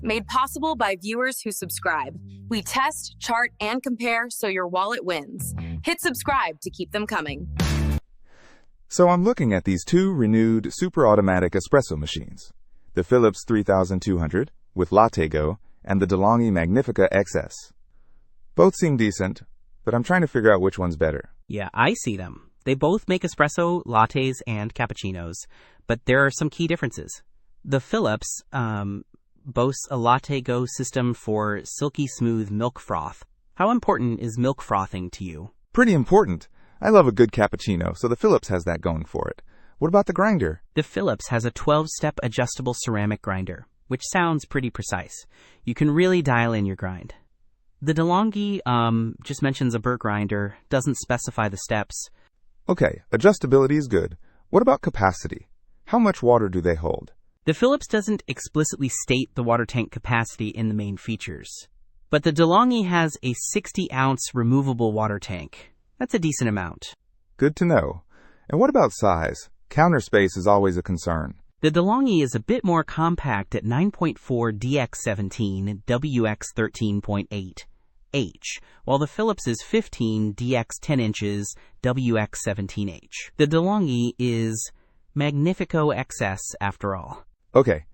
Made possible by viewers who subscribe. We test, chart, and compare so your wallet wins. Hit subscribe to keep them coming. So I'm looking at these two renewed super-automatic espresso machines, the Philips 3200 with LatteGo and the De'Longhi Magnifica XS. Both seem decent, but I'm trying to figure out which one's better. Yeah, I see them. They both make espresso, lattes, and cappuccinos, but there are some key differences. The Philips boasts a LatteGo system for silky smooth milk froth. How important is milk frothing to you? Pretty important. I love a good cappuccino, so the Philips has that going for it. What about the grinder? The Philips has a 12-step adjustable ceramic grinder, which sounds pretty precise. You can really dial in your grind. The De'Longhi just mentions a Burt grinder, doesn't specify the steps. Okay, adjustability is good. What about capacity? How much water do they hold? The Philips doesn't explicitly state the water tank capacity in the main features, but the De'Longhi has a 60-ounce removable water tank. That's a decent amount. Good to know. And what about size? Counter space is always a concern. The De'Longhi is a bit more compact at 9.4 DX17 WX 13.8H, while the Philips is 15 DX 10 inches WX 17H. The De'Longhi is Magnifico XS after all. Okay,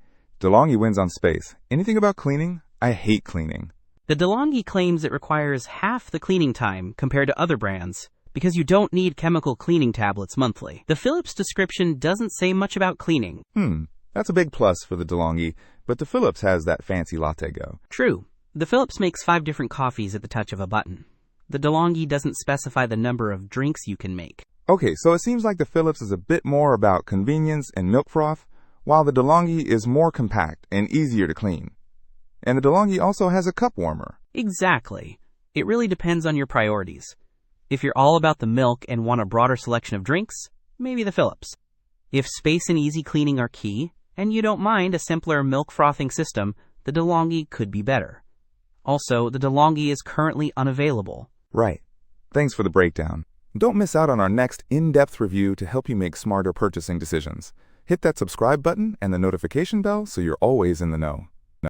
De'Longhi wins on space. Anything about cleaning? I hate cleaning. The De'Longhi claims it requires half the cleaning time compared to other brands because you don't need chemical cleaning tablets monthly. The Philips description doesn't say much about cleaning. That's a big plus for the De'Longhi, but the Philips has that fancy LatteGo. True. The Philips makes 5 different coffees at the touch of a button. The De'Longhi doesn't specify the number of drinks you can make. Okay, so it seems like the Philips is a bit more about convenience and milk froth, while the De'Longhi is more compact and easier to clean. And the De'Longhi also has a cup warmer. Exactly. It really depends on your priorities. If you're all about the milk and want a broader selection of drinks, maybe the Philips. If space and easy cleaning are key, and you don't mind a simpler milk frothing system, the De'Longhi could be better. Also, the De'Longhi is currently unavailable. Right. Thanks for the breakdown. Don't miss out on our next in-depth review to help you make smarter purchasing decisions. Hit that subscribe button and the notification bell so you're always in the know.